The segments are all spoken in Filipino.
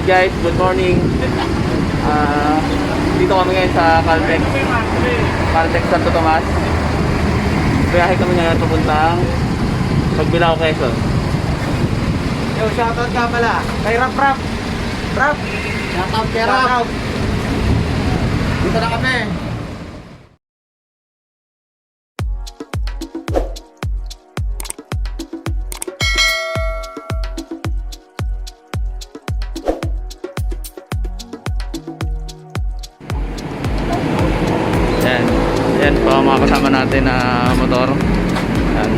guys, good morning. Dito kami ngayon sa Caltex sa Tumaas. Biyahe kami ngayon papuntang Pagbilao, Quezon. Yo, shoutout ka pala kay Rap. Shoutout kay Rap. Dito na kami. Yan po ang mga kasama natin na motor. Yan.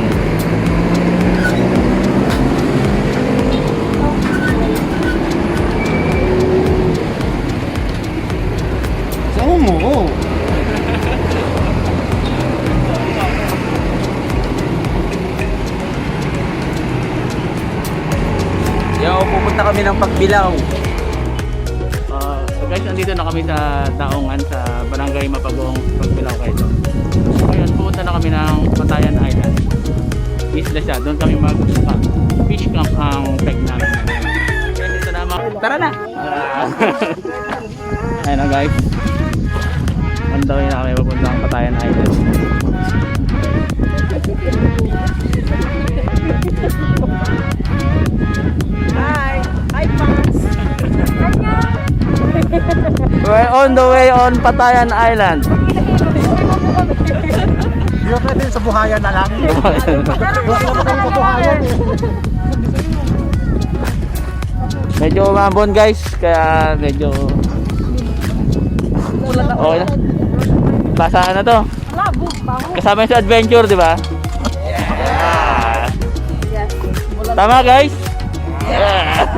Sama mo ko. Yo, pupunta kami ng Pagbilao. So guys, nandito na kami sa Daungan sa Barangay Mapagong, Pagbilao, Quezon. Ngayon, pupunta na kami ng Patayan Island. Isla siya, doon kami mag-fish camp ang peg namin. Kaya dito na Tara na. Ayun na guys. Mandawin na kami papunta ng Patayan Island. Hi fans. We're on the way on Patayan Island. Di ba pwede sa buhayan na lang? Sa buhayan eh. Medyo umambon guys, kaya medyo okay na. Basahan na to. Kasama yung sa adventure, di ba? Yeah. Tama guys? Yeah.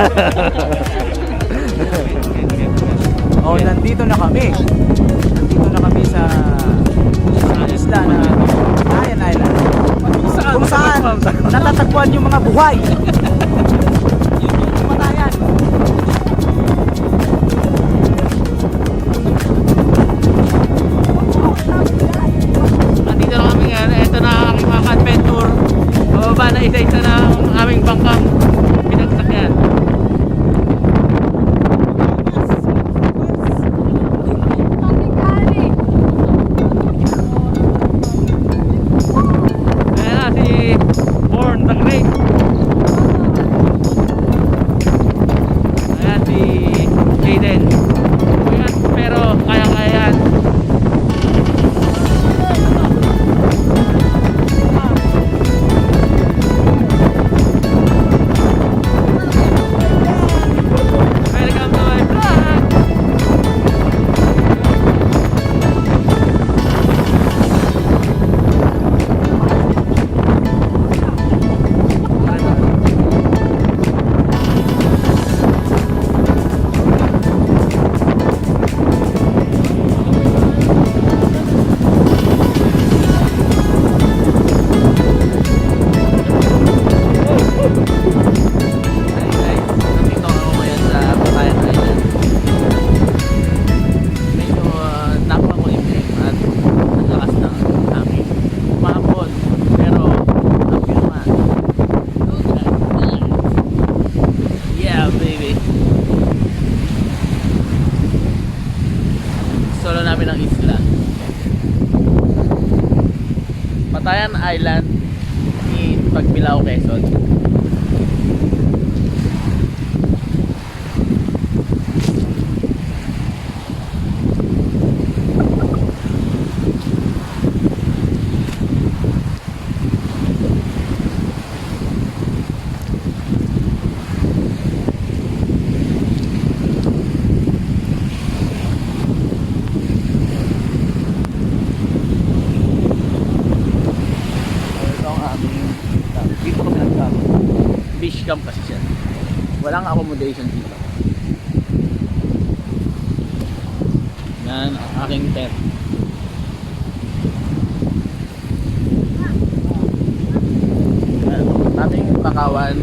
Oh, nandito na kami. Nandito na kami sa isla na Patayan Island. Kung saan natatagpuan yung mga buhay. Yung Patayan. Nandito na kami ngayon. Ito na ang aking mga AdvenTour. Bababa na isa-isa na ang aming bangkang pinagsakyan. Patayan Island in Pagbilao, Quezon. Beach camp kasi siya. Walang accommodation dito. Yan ang aking tent. Yan, ating pakawan.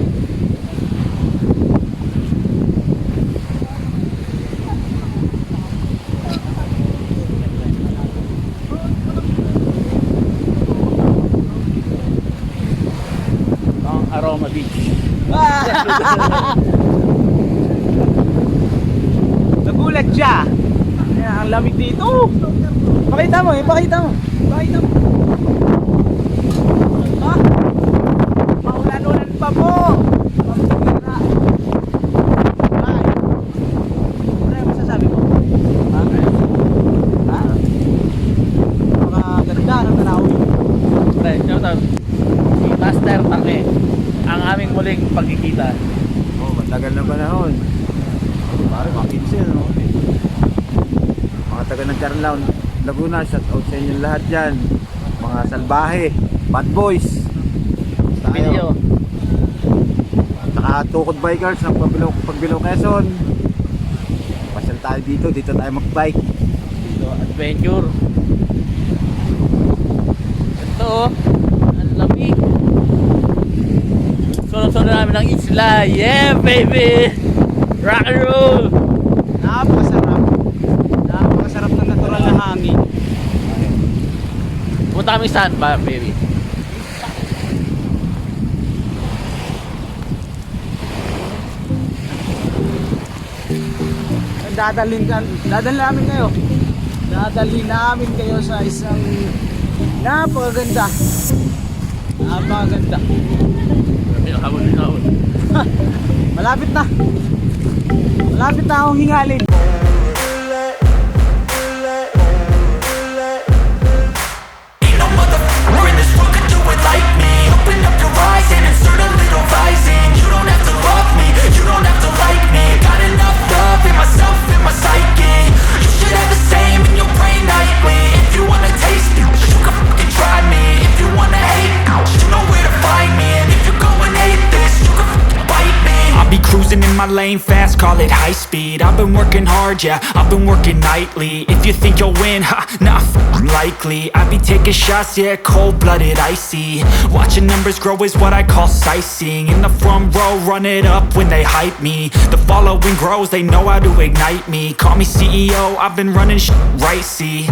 Aroma Beach. umuulan siya. Kaya ang lamig dito. Pakita mo, pakita mo. Pakita mo. Ha? Maulan-ulan pa po. Pambira. Ay. Ano yung masasabi mo? Ha? Ha? Makaganda ng tanawin. Pre, shout out. Si Master Take. Ang aming muling pagkikita. Oh, matagal na panahon. Pare, mga 15, no? Mga taga ng Carlaon, Laguna, shout out sa inyo lahat dyan. Mga salbahe, bad boys. Video. Saka tukod bikers ng Pagbilao, Quezon. Pasyal tayo dito tayo magbike. Dito, adventure. Ito, oh. Ang lamig. Sunod-sunod namin ng isla. Yeah, baby! Rock and roll! Napakasarap. Napakasarap ng natural na hangin. Punta kami saan ba, baby? Dadalhin namin kayo sa isang napakaganda. Habol. Malapit na akong hingalin. Cruising in my lane fast, call it high speed. I've been working hard, yeah, I've been working nightly. If you think you'll win, ha, not likely. I be taking shots, yeah, cold-blooded, icy. Watching numbers grow is what I call sightseeing. In the front row, run it up when they hype me. The following grows, they know how to ignite me. Call me CEO, I've been running right, see.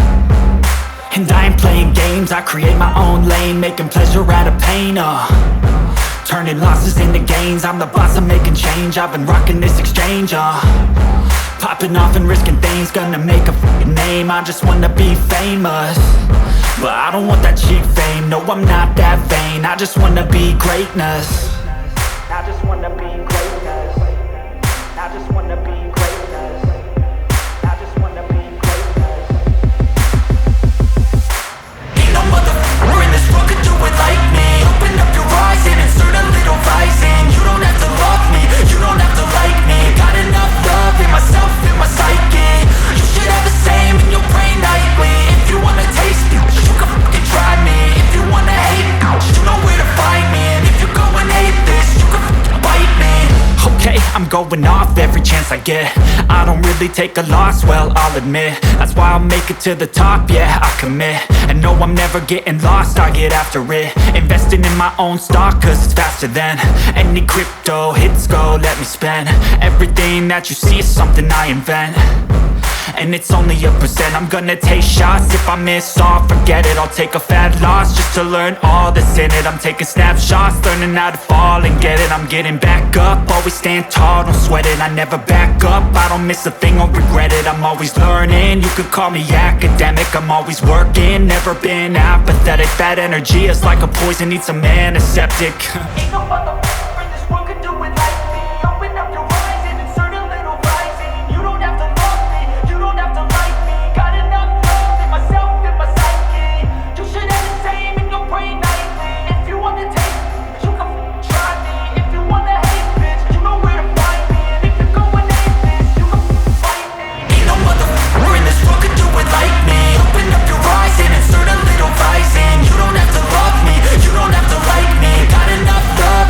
And I ain't playing games, I create my own lane, making pleasure out of pain, turning losses into gains, I'm the boss, I'm making change. I've been rocking this exchange, popping off and risking things, gonna make a f***ing name. I just wanna be famous, but I don't want that cheap fame. No, I'm not that vain, I just wanna be greatness. I just wanna be greatness. I just wanna be greatness. I just wanna be greatness. Ain't no motherfucker in this world could do it like me. Open up your eyes and insert a little rising. You don't have to love me, you don't have to like me. Got enough love in myself, in my psyche. You should have the same in your brain nightly. If you wanna taste it, you can fucking try me. If you wanna hate, you know where to find me. And if you go and hate this, you can fucking bite me. Okay, I'm going off every chance I get. I don't really take a loss, well, I'll admit. That's why I'll make it to the top, yeah, I commit. And no, I'm never getting lost, I get after it. Investing in my own stock, cause it's faster than any crypto hits go, let me spend. Everything that you see is something I invent, and it's only a percent. I'm gonna take shots, if I miss all, forget it. I'll take a fat loss just to learn all that's in it. I'm taking snapshots, learning how to fall and get it. I'm getting back up, always stand tall, don't sweat it. I never back up, I don't miss a thing or regret it. I'm always learning, you could call me academic. I'm always working, never been apathetic. That energy is like a poison, needs some antiseptic. Ain't no motherfucker in this world could do it like me. Open up your eyes and insert a little rising. You don't have to love me, you don't have to like me. Got enough love in myself, in my psyche. You should have the same in your brain nightly. If you wanna taste me, you can try me. If you wanna hate, bitch, you know where to find me. And if you go and hate this, you can fight me. Ain't no motherfucker in this world could do it like me. Open up your eyes and insert a little rising. You don't have to love me, you don't have to like me. Got enough love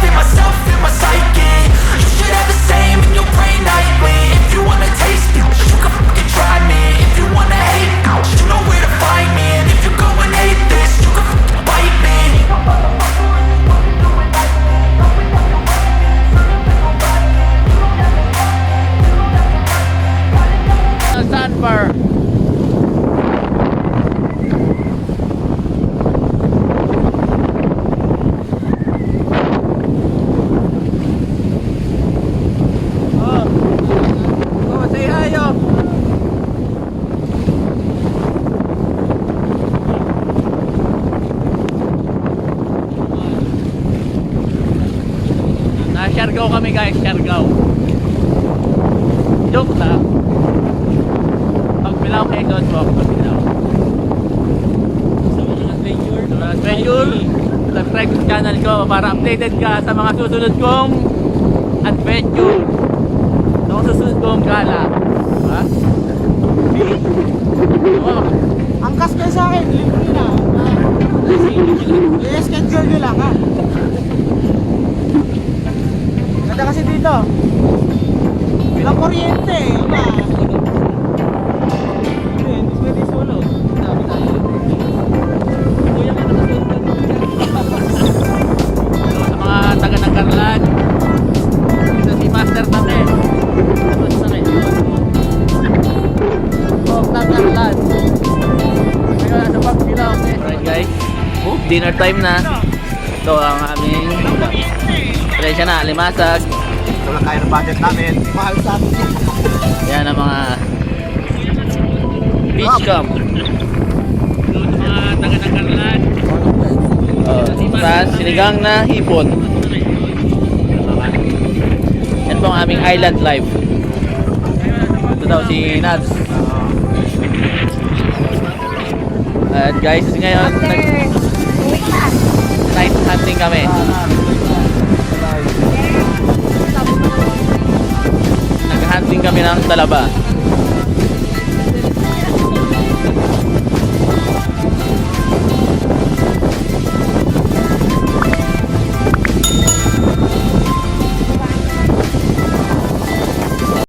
guys, Siargao. Joke lang. Pagbilao Quezon po ako, Pagbilao. Sa mga adventure. Adventure, subscribe sa channel ko para updated ka sa mga susunod kong adventure. Sa mga susunod kong gala. Diba? Oo. Angkas kayo sa akin, libre nila. I-schedule nyo lang ha. Ganda kasi dito. Bilang kuryente eh. Iba. Hindi pwede solo. Sabi tayo. Kuya ka nakasunod. Sa mga taga ng Carlan. Ito si Master natin. Tapos na rin. Sobrang Carlan. Ngayon nasa Pagbilao. Alright guys. Dinner time na. Ito ang aming presya na, limasag. Ito lang kaya ng budget namin. Mahal sa atin. Yan ang mga beach camp. Sa mga taga ng Carlan. Sa sinigang na hipon. Yan po ang aming island life. Ito daw si Nads. At guys, ngayon night hunting kami. Nag-hunting kami ng talaba.